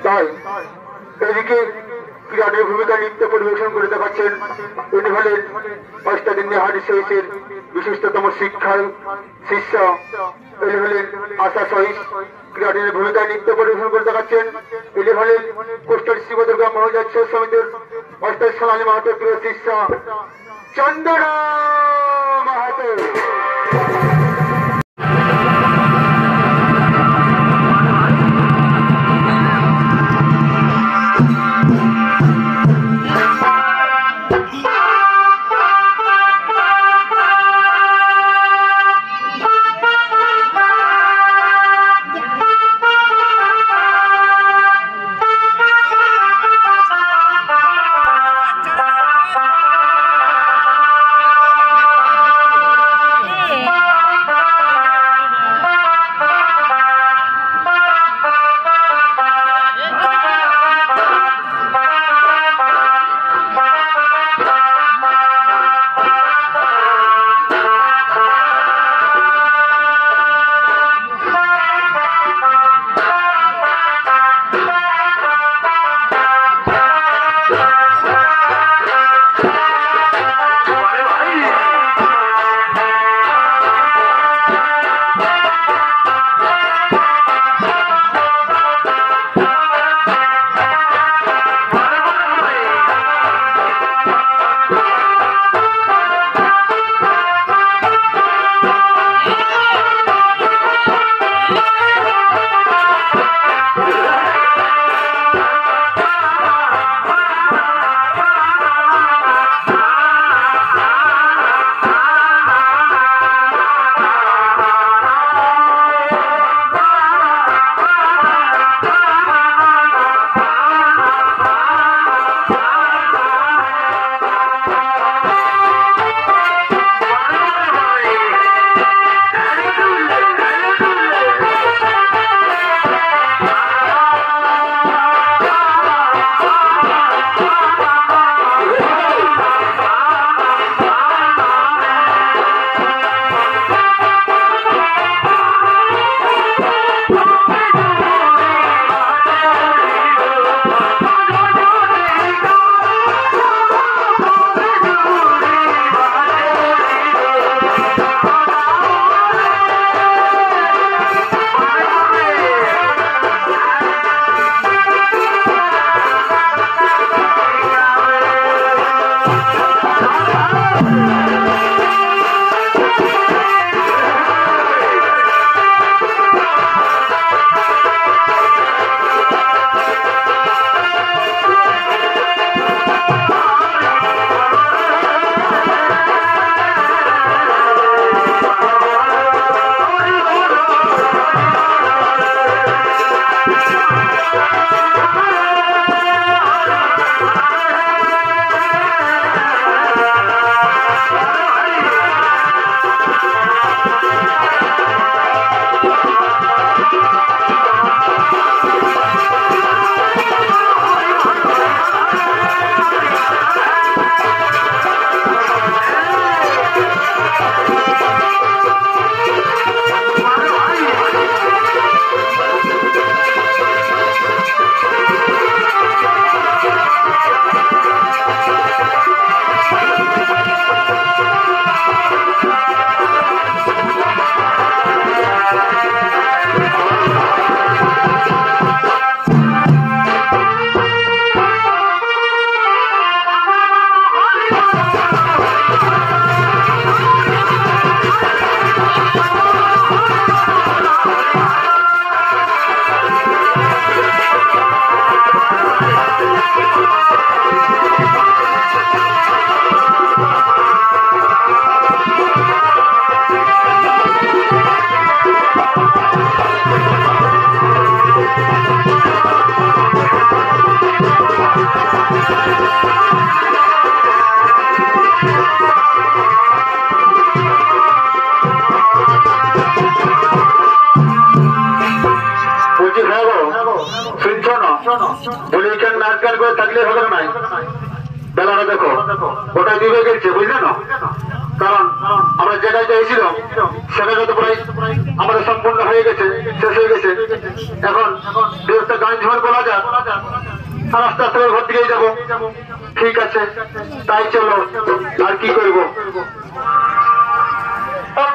তাই এদিকে ক্রীড়ার ভূমিকা নৃত্য পরিবেশন করে দেখাচ্ছেন ইনি হলেন অষ্টাদিন হারি সহিতের বিশিষ্টতম শিক্ষার শিষ্য ইনি হলেন আশা সহিত ক্রীড়ার ভূমিকা নৃত্য পরিবেশন করে দেখাচ্ছেন ইনি হলেন কোস্টাল শিবদুর্গা মহাজাত সমিতির অষ্টাদশ সোনালী মাহাতো প্রিয় শিষ্য চন্দনা মাহাতো। বলে এখানে নাচ গান করে থাকলে হবে না, বেলাটা দেখো ওটা ডুবে গেছে, বুঝলে না? কারণ আমরা যেটাই চাইছিলাম সেটা তো প্রায় আমাদের সম্পূর্ণ হয়ে গেছে, শেষ হয়ে গেছে। এখন দুটা গান ঝড় বলা যাক আর আস্তে আস্তে ঘর দিকেই যাবো। ঠিক আছে তাই চলো, আর কি করবো।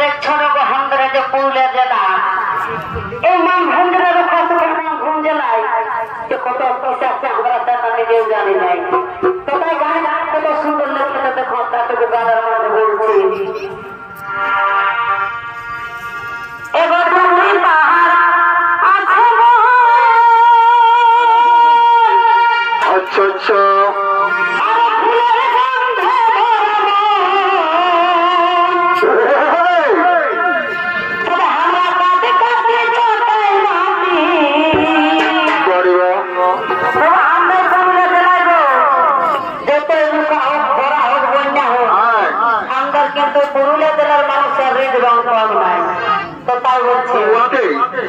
দেখছো হামদারা যে পুরুলিয়া জেলা, এই মানভঞ্জের মানভঞ্জ জেলায় কত আছে আমরা সেটা নিজেও জানি নাই। তো তাই গান কত সুন্দর লেখা দেখো, তাকে গানের মধ্যে বলছি এবার পাহাড় আছে। আচ্ছা আচ্ছা পুরুলিয়া জেলার মানুষের হৃদয় কম নাই। তো তাই বলছি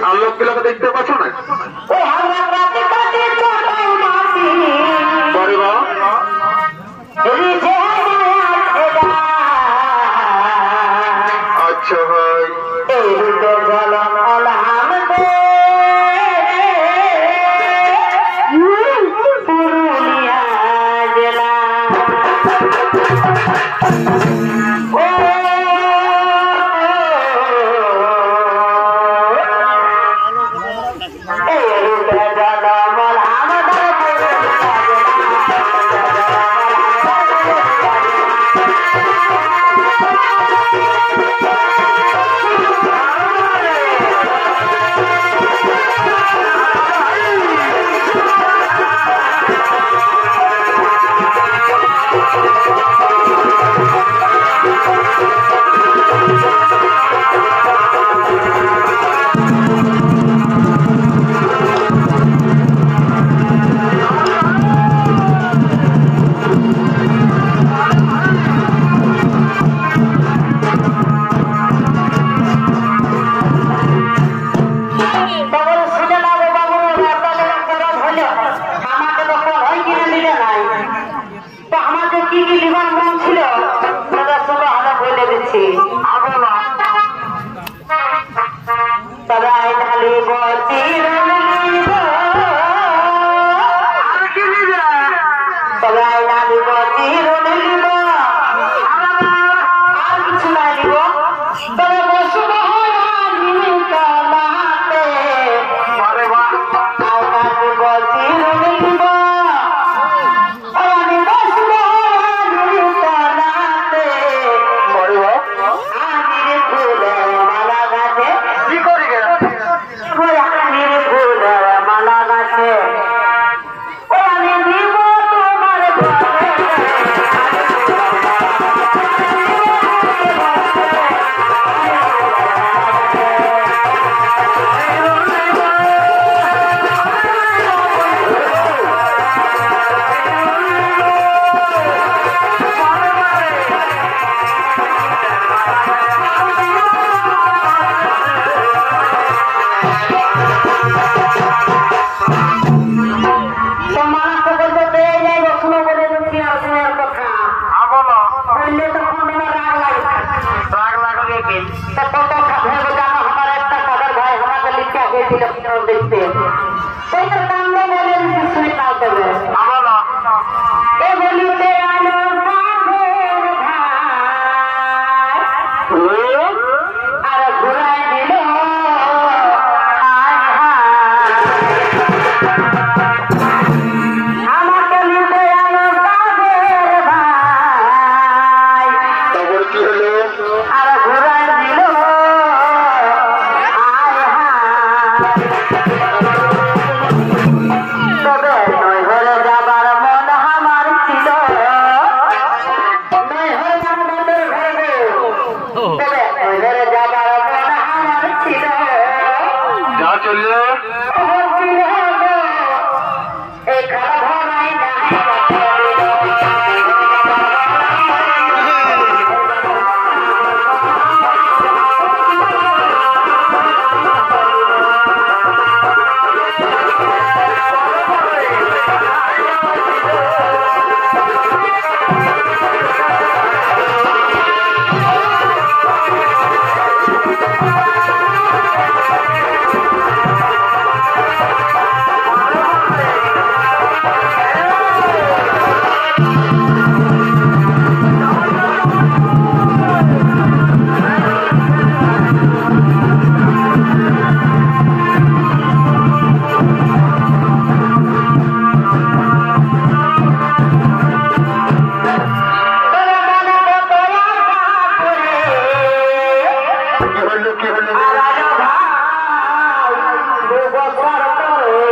আর লোকগুলোকে দেখতে পাচ্ছ না, ওই আমরা রাতে কাটে চটাই মাটি আচ্ছা ভাই ঝলম আলহাম পুরুলিয়া জেলা কি হলো রাজা ভাই 2 বছর পরে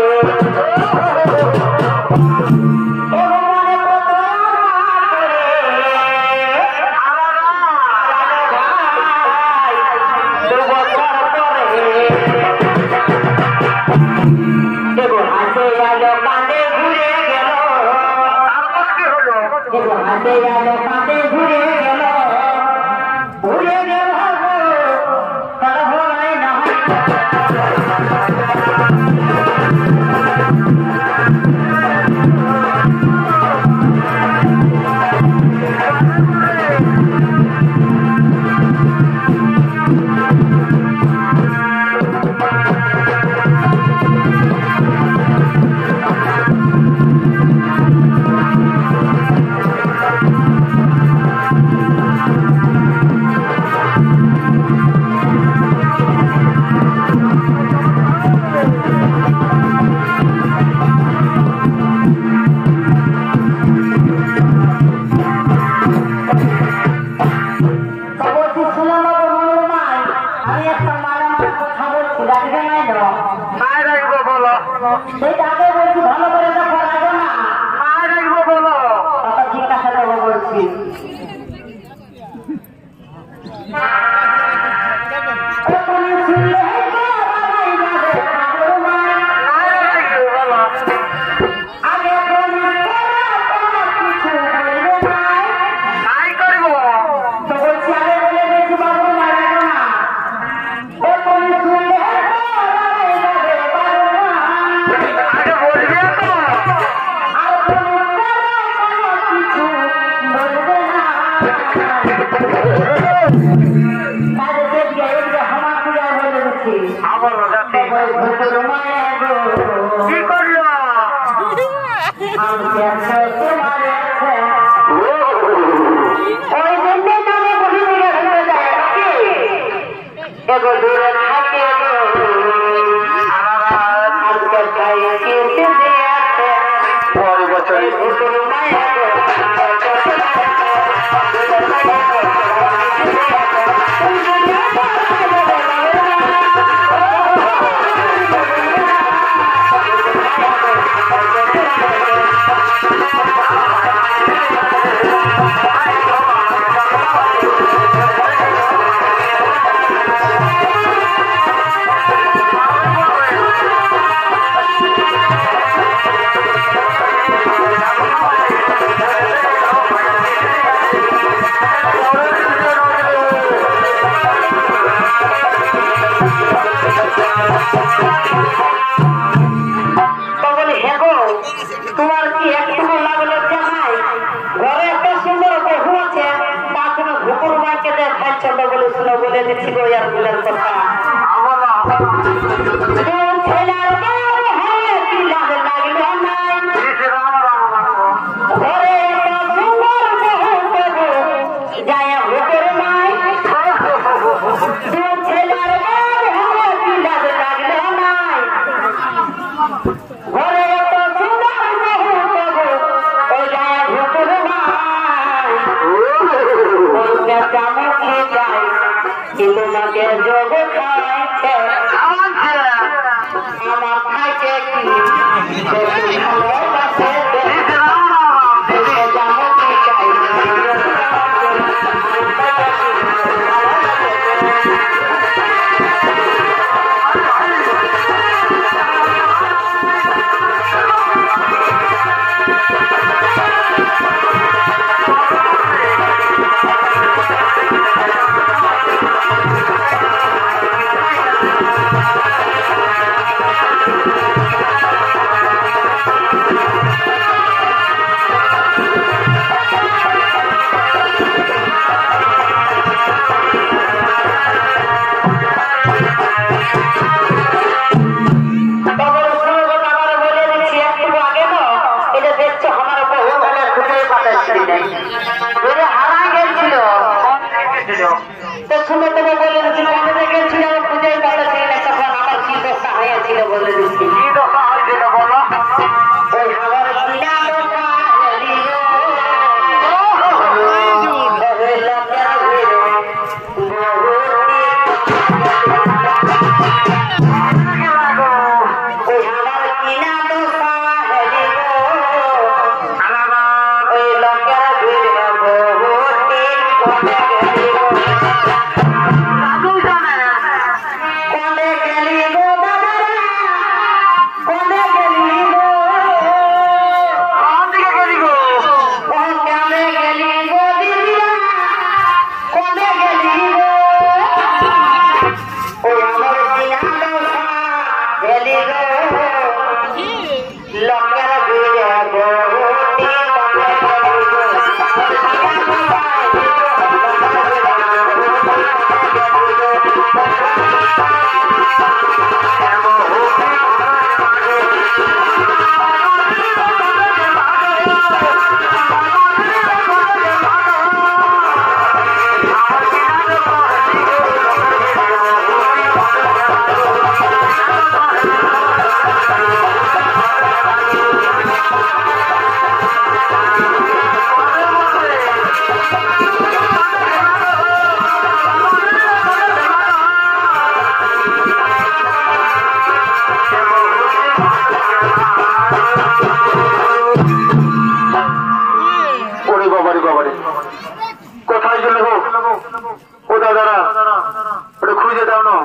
দিয়ে দাও না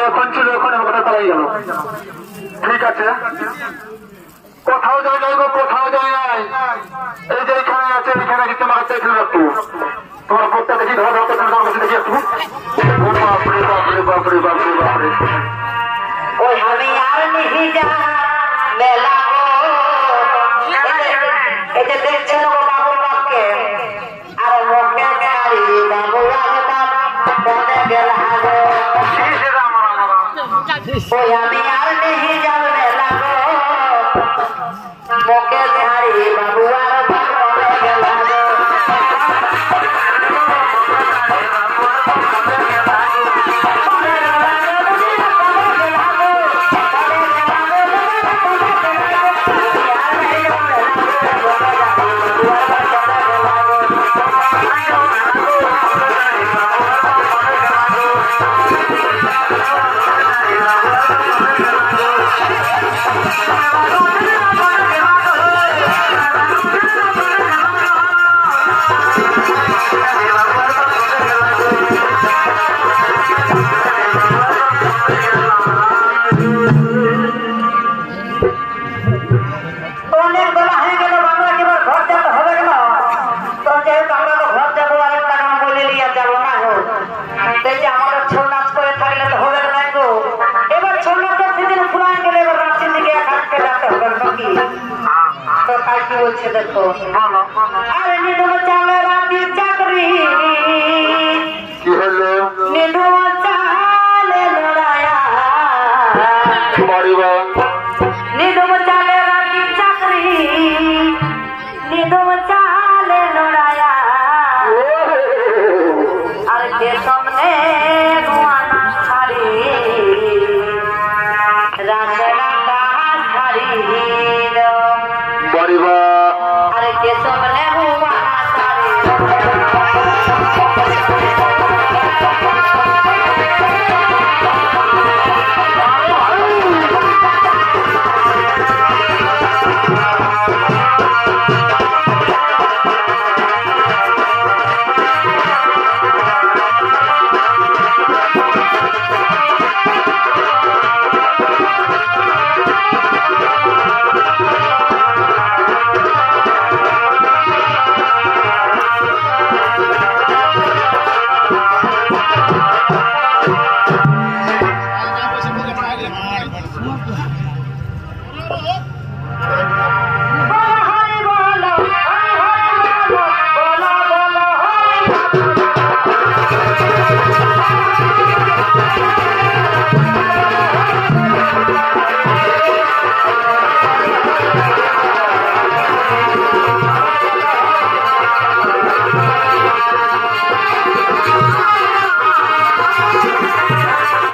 এখন ছিল এখন কথা চালাই গেল ঠিক আছে কোথাও যায় নাই গো কোথাও যায় নাই এই যে এখানে আছে এখানে কি তোমার দেখে রাখবো তোমার ভোটটা দেখি ধর ধর তোমার কাছে দেখি একটু বাপরে বাপরে বাপরে বাপরে বাপরে ওই আমি আর নিহি যা মেলা গো এই যে দেখছেন গো বাবুর বাপকে আর মুখে ছাড়ি বাবু আর বাপ বনে গেল গো ওই আমি আর নিহি যা মেলা গো মুখে ছাড়ি বাবু আর বাপ বনে গেল গো দেখো আর